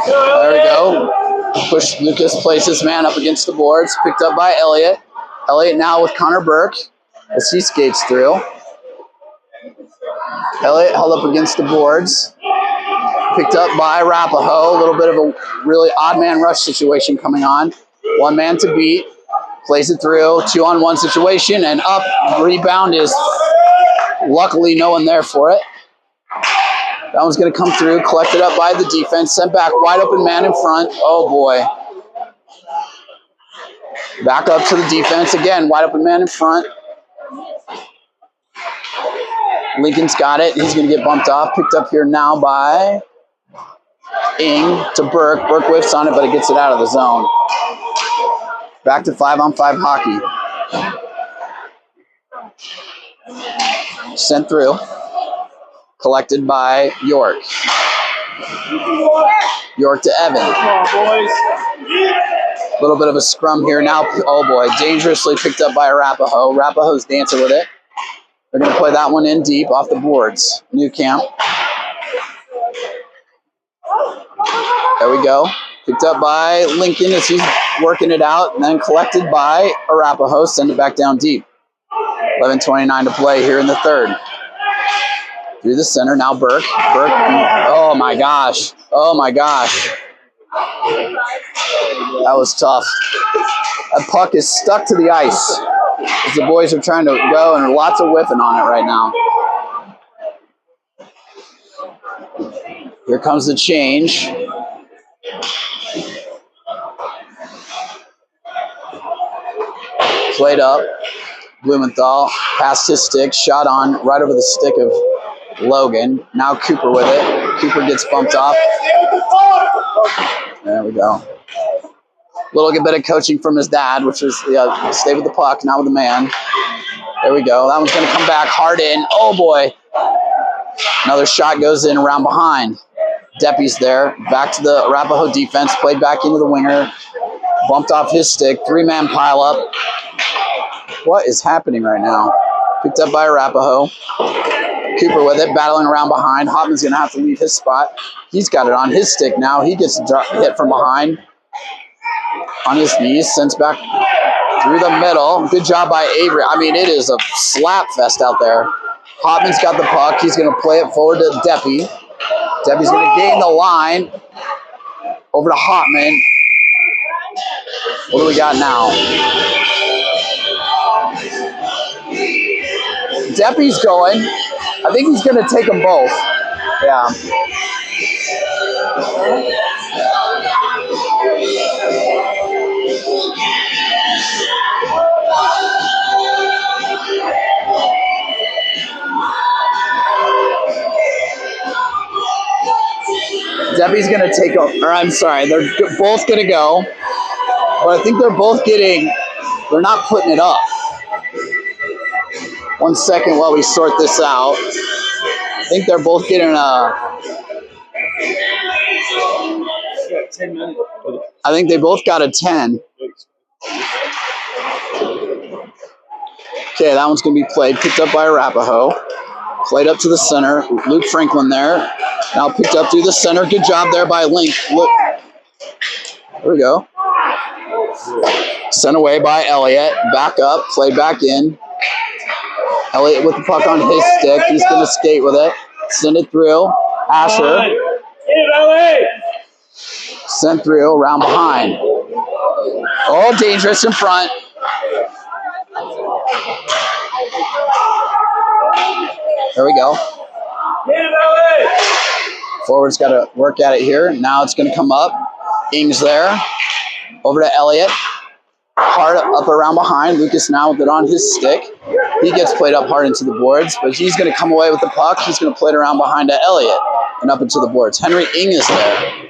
There we go. Push Lucas, plays his man up against the boards. Picked up by Elliott. Elliott now with Connor Burke as he skates through. Elliott held up against the boards. Picked up by Arapahoe. A little bit of a really odd man rush situation coming on. 1 man to beat. Plays it through. 2-on-1 situation and up. Rebound is luckily no one there for it. That one's going to come through. Collected up by the defense. Sent back. Wide open man in front. Oh boy. Back up to the defense again. Wide open man in front. Lincoln's got it. He's going to get bumped off. Picked up here now by Ing to Burke. Burke whiffs on it, but it gets it out of the zone. Back to 5-on-5 hockey. Sent through. Collected by York. York to Evan. Come on, boys. A little bit of a scrum here now. Oh boy, dangerously picked up by Arapahoe. Arapahoe's dancing with it. They're going to play that one in deep off the boards. New camp. There we go. Picked up by Lincoln as he's working it out, and then collected by Arapahoe. Send it back down deep. 11:29 to play here in the third. Through the center, now Burke. Burke, oh my gosh. Oh my gosh. That was tough. That puck is stuck to the ice as the boys are trying to go, and lots of whiffing on it right now. Here comes the change. Played up. Blumenthal passed his stick, shot on right over the stick of Logan. Now Cooper with it. Cooper gets bumped off. There we go. Little bit of coaching from his dad, which was stay with the puck, not with the man. There we go. That one's going to come back hard in. Oh boy. Another shot goes in around behind. Deppy's there. Back to the Arapahoe defense. Played back into the winger. Bumped off his stick. 3-man pile up. What is happening right now? Picked up by Arapahoe. Cooper with it, battling around behind. Hopman's going to have to leave his spot. He's got it on his stick now. He gets hit from behind. On his knees, sends back through the middle. Good job by Avery. I mean, it is a slap fest out there. Hopman's got the puck. He's going to play it forward to Deppy. Deppy's going to gain the line. Over to Hopman. What do we got now? Deppy's going. I think he's going to take them both. Yeah. Deppy's going to take them. Or I'm sorry, they're both going to go. But I think they're both getting, they're not putting it up. 1 second while we sort this out. I think they're both getting I think they both got a 10. Okay, that one's going to be played. Picked up by Arapahoe. Played up to the center. Luke Franklin there. Now picked up through the center. Good job there by Link. Look. There we go. Sent away by Elliott. Back up. Played back in. Elliott with the puck on his stick. He's going to skate with it. Send it through. Asher. Sent through. Around behind. Oh, dangerous in front. There we go. Forward's got to work at it here. Now it's going to come up. Ings there. Over to Elliott. Hard up around behind. Lucas now with it on his stick. He gets played up hard into the boards, but he's going to come away with the puck. He's going to play it around behind to Elliott and up into the boards. Henry Ing is there.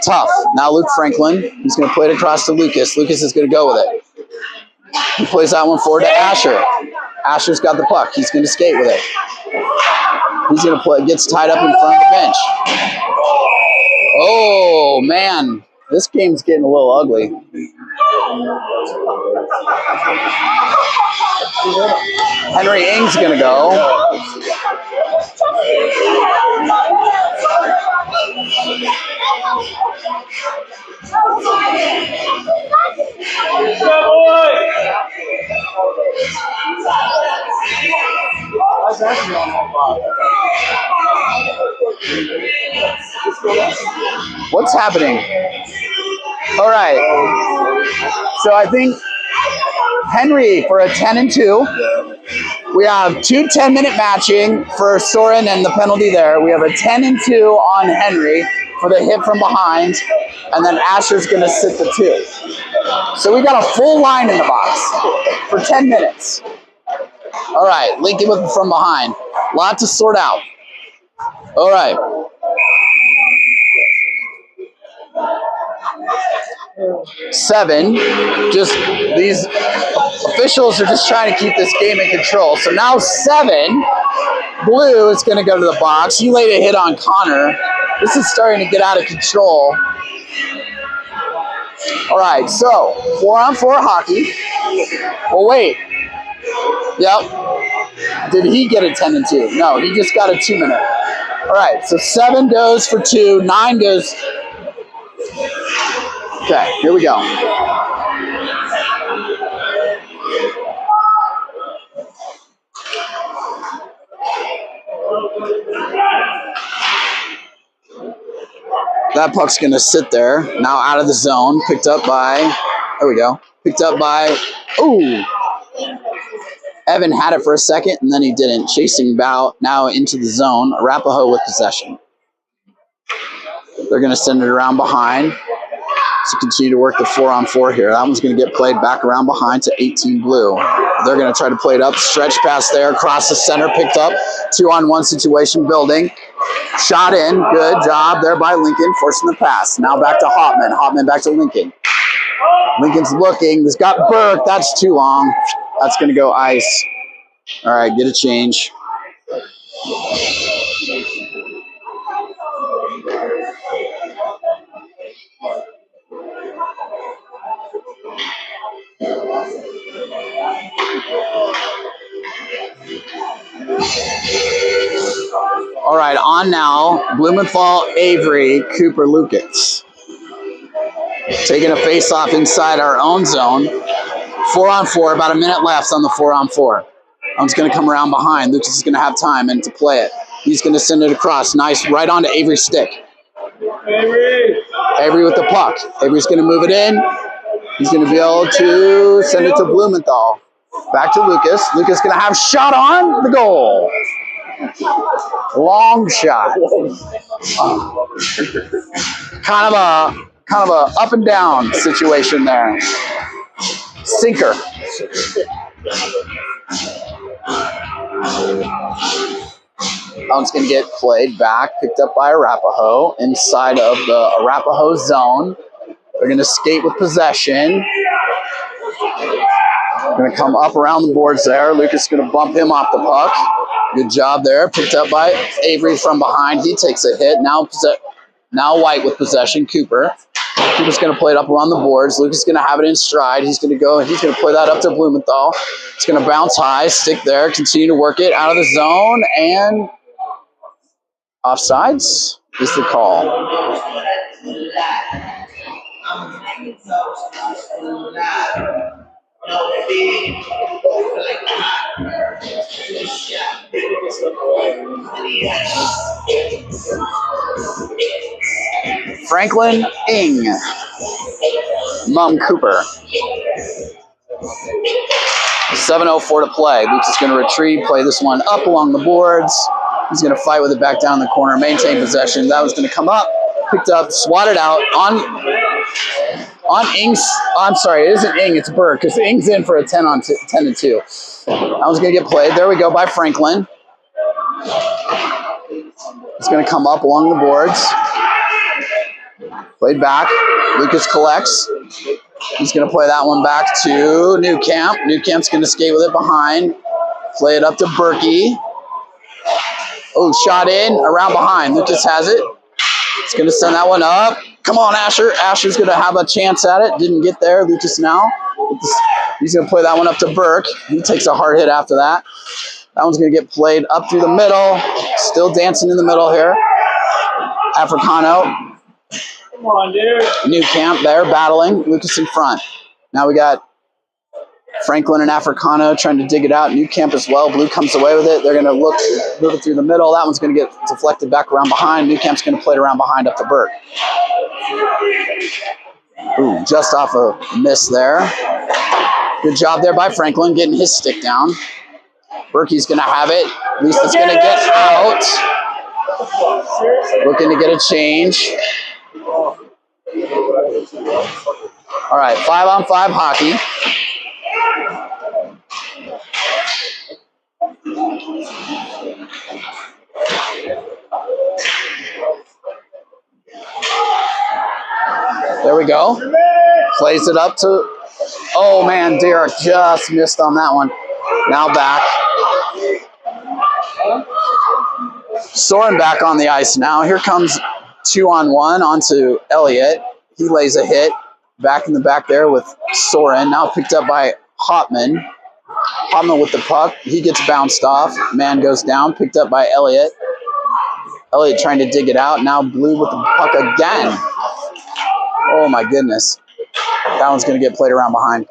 Tough. Now Luke Franklin. He's going to play it across to Lucas. Lucas is going to go with it. He plays that one forward to Asher. Asher's got the puck. He's going to skate with it. He's going to play. Gets tied up in front of the bench. Oh, man. This game's getting a little ugly. Henry Ing's going to go. What's happening? All right. So I think Henry for a 10-2. We have 2 10-minute matching for Soren and the penalty there. We have a 10-2 on Henry for the hit from behind. And then Asher's going to sit the 2. So we got a full line in the box for 10 minutes. All right, Lincoln with from behind. Lot to sort out. All right. Seven. Just these officials are just trying to keep this game in control. So now 7. Blue is going to go to the box. He laid a hit on Connor. This is starting to get out of control. All right, so 4-on-4 hockey. Well, wait. Yep. Did he get a 10-2? No, he just got a 2-minute. All right, so 7 goes for 2. 9 goes. Okay, here we go. That puck's going to sit there. Now out of the zone. Picked up by. There we go. Picked up by. Ooh. Evan had it for a second, and then he didn't. Chasing Bow now into the zone. Arapahoe with possession. They're going to send it around behind to continue to work the 4-on-4 here. That one's going to get played back around behind to 18 Blue. They're going to try to play it up. Stretch pass there. Across the center. Picked up. 2-on-1 situation building. Shot in. Good job there by Lincoln. Forcing the pass. Now back to Hopman. Hopman back to Lincoln. Lincoln's looking. This got Burke. That's too long. That's going to go ice. All right, get a change. All right, on now. Blumenthal, Avery, Cooper, Lucas. Taking a face-off inside our own zone. 4-on-4, about a minute left on the 4-on-4. One's going to come around behind. Lucas is going to have time and to play it. He's going to send it across. Nice, right onto Avery's stick. Avery with the puck. Avery's going to move it in. He's going to be able to send it to Blumenthal. Back to Lucas. Lucas going to have shot on the goal. Long shot. Kind of a up and down situation there. Sinker. That one's going to get played back, picked up by Arapahoe inside of the Arapahoe zone. They're going to skate with possession. Going to come up around the boards there. Lucas is going to bump him off the puck. Good job there. Picked up by Avery from behind. He takes a hit. Now White with possession. Cooper. Cooper's going to play it up around the boards. Lucas is going to have it in stride. He's going to play that up to Blumenthal. It's going to bounce high, stick there, continue to work it out of the zone, and offsides is the call. Franklin Ing. Mum Cooper. 7:04 to play. Lucas is going to retrieve, play this one up along the boards. He's going to fight with it back down the corner, maintain possession. That was going to come up, picked up, swatted out on Ing's. I'm sorry, it isn't Ing, it's Burke, because Ing's in for a 10-2. That was going to get played. There we go by Franklin. It's going to come up along the boards. Played back. Lucas collects. He's going to play that one back to Newcamp. Newcamp's going to skate with it behind. Play it up to Berkey. Oh, shot in, around behind. Lucas has it. It's going to send that one up. Come on, Asher. Asher's going to have a chance at it. Didn't get there. Lucas now. He's going to play that one up to Burke. He takes a hard hit after that. That one's going to get played up through the middle. Still dancing in the middle here. Africano. Come on, dude. Newcamp there battling. Lucas in front. Now we got Franklin and Africano trying to dig it out. Newcamp as well. Blue comes away with it. They're going to move it through the middle. That one's going to get deflected back around behind. Newcamp's going to play it around behind up to Burke. Ooh, just off a miss there. Good job there by Franklin getting his stick down. Berkey's going to have it. At least it's going to get out. Looking to get a change. All right, 5-on-5 hockey. There we go. Plays it up to, oh man, Derek just missed on that one. Now back. Soren back on the ice now. Here comes 2-on-1 onto Elliott. He lays a hit. Back in the back there with Soren. Now picked up by Hopman. Hopman with the puck. He gets bounced off. Man goes down. Picked up by Elliott. Elliott trying to dig it out. Now Blue with the puck again. Oh my goodness. That one's going to get played around behind.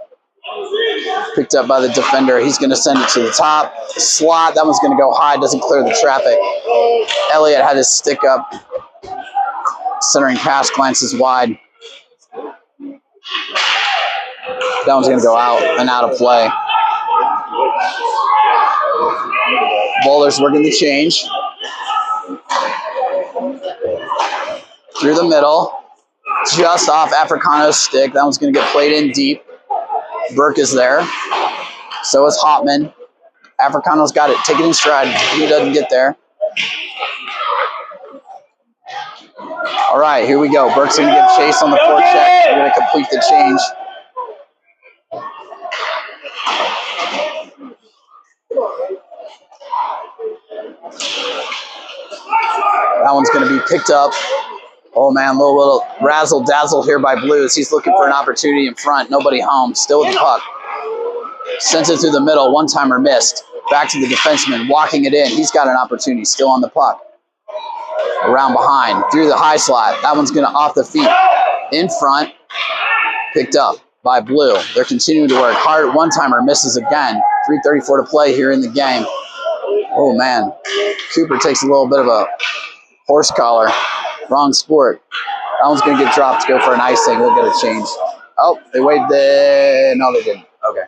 Picked up by the defender. He's going to send it to the top. Slot. That one's going to go high. Doesn't clear the traffic. Elliott had his stick up. Centering pass glances wide. That one's going to go out and out of play. Bowler's working the change. Through the middle. Just off Africano's stick. That one's going to get played in deep. Burke is there. So is Hopman. Africano's got it. Take it in stride. He doesn't get there. All right, here we go. Burke's going to give chase on the forecheck. We're going to complete the change. That one's going to be picked up. Oh, man, a little razzle-dazzle here by Blues. He's looking for an opportunity in front. Nobody home. Still with the puck. Sends it through the middle. One-timer missed. Back to the defenseman. Walking it in. He's got an opportunity. Still on the puck. Around behind. Through the high slot. That one's going to off the feet. In front. Picked up by Blue. They're continuing to work hard. One-timer misses again. 3:34 to play here in the game. Oh, man. Cooper takes a little bit of a horse collar. Wrong sport. That one's going to get dropped to go for an icing. We'll get a change. Oh, they waited there. No, they didn't. Okay.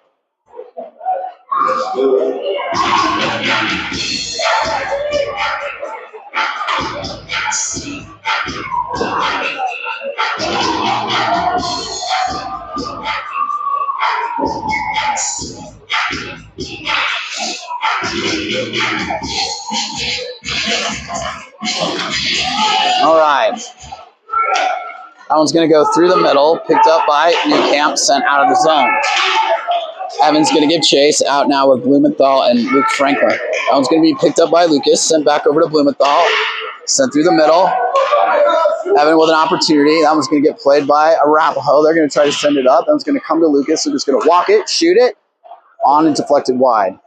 All right. That one's going to go through the middle, picked up by Newcamp, sent out of the zone. Evans going to give chase, out now with Blumenthal and Luke Franklin. That one's going to be picked up by Lucas, sent back over to Blumenthal, sent through the middle. Evan with an opportunity. That one's going to get played by Arapahoe. They're going to try to send it up. That one's going to come to Lucas. Lucas is going to walk it, shoot it, on and deflected wide.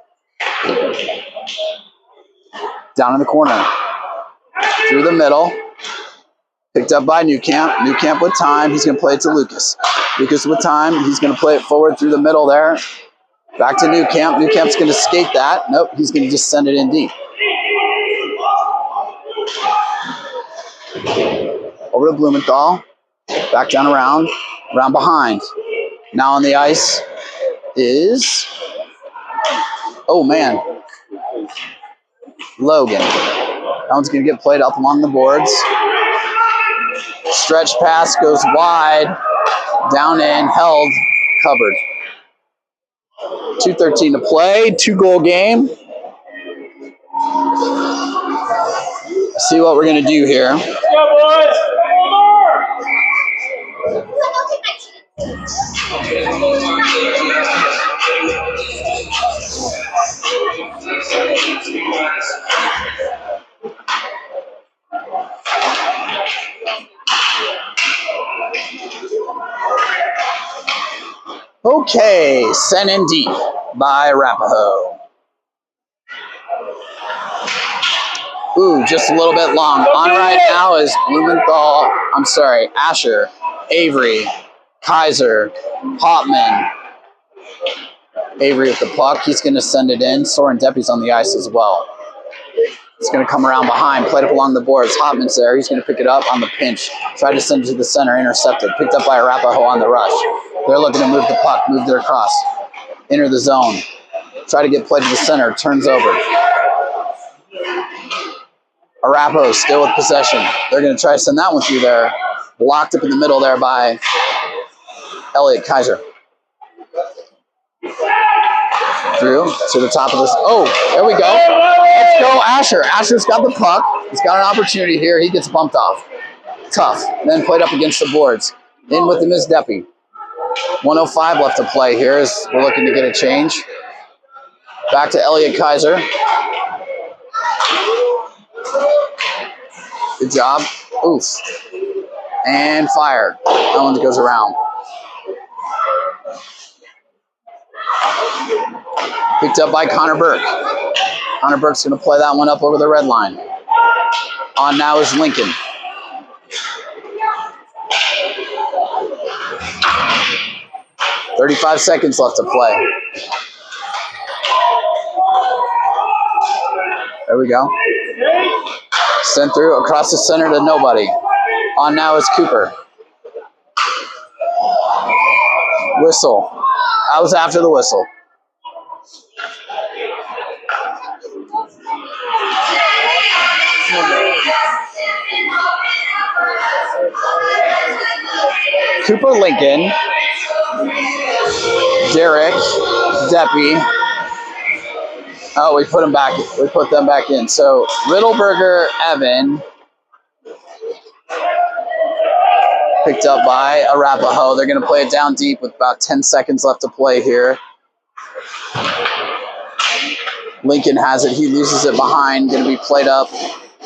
Down in the corner. Through the middle. Picked up by Newcamp. Newcamp with time. He's going to play it to Lucas. Lucas with time. He's going to play it forward through the middle there. Back to Newcamp. Newcamp's going to skate that. Nope. He's going to just send it in deep. Over to Blumenthal. Back down around. Around behind. Now on the ice is... Oh, man. Logan. That one's going to get played up along the boards. Stretch pass goes wide. Down in, held, covered. 2:13 to play. 2-goal game. See what we're going to do here. Let's go, boys. Okay, sent in deep by Arapahoe. Ooh, just a little bit long. On right now is Asher, Avery, Kaiser, Hopman. Avery with the puck. He's going to send it in. Soren Deppy's on the ice as well. It's going to come around behind, played up along the boards. Hopman's there. He's going to pick it up on the pinch. Try to send it to the center, intercepted. Picked up by Arapahoe on the rush. They're looking to move the puck, move it across. Enter the zone. Try to get played to the center. Turns over. Arapahoe still with possession. They're going to try to send that one through there. Blocked up in the middle there by Elliot Kaiser. Through to the top of this. Oh, there we go. Let's go, Asher. Asher's got the puck. He's got an opportunity here. He gets bumped off. Tough. And then played up against the boards. In with the Miss Deppy. 1:05 left to play here as we're looking to get a change. Back to Elliot Kaiser. Good job. Oof. And fire. That one goes around. Picked up by Connor Burke. Connor Burke's going to play that one up over the red line. On now is Lincoln. "35 seconds left to play. There we go. Sent through across the center to nobody. On now is Cooper. Whistle. I was after the whistle. Cooper, Lincoln, Derek, Deppy. Oh, we put them back. We put them back in. So Riddleberger, Evan, picked up by Arapahoe. They're going to play it down deep with about 10 seconds left to play here. Lincoln has it. He loses it behind. Going to be played up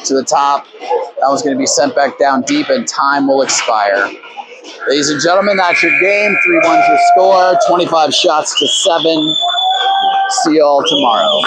to the top. That was going to be sent back down deep, and time will expire. Ladies and gentlemen, that's your game. 3-1's your score. 25 shots to 7. See you all tomorrow.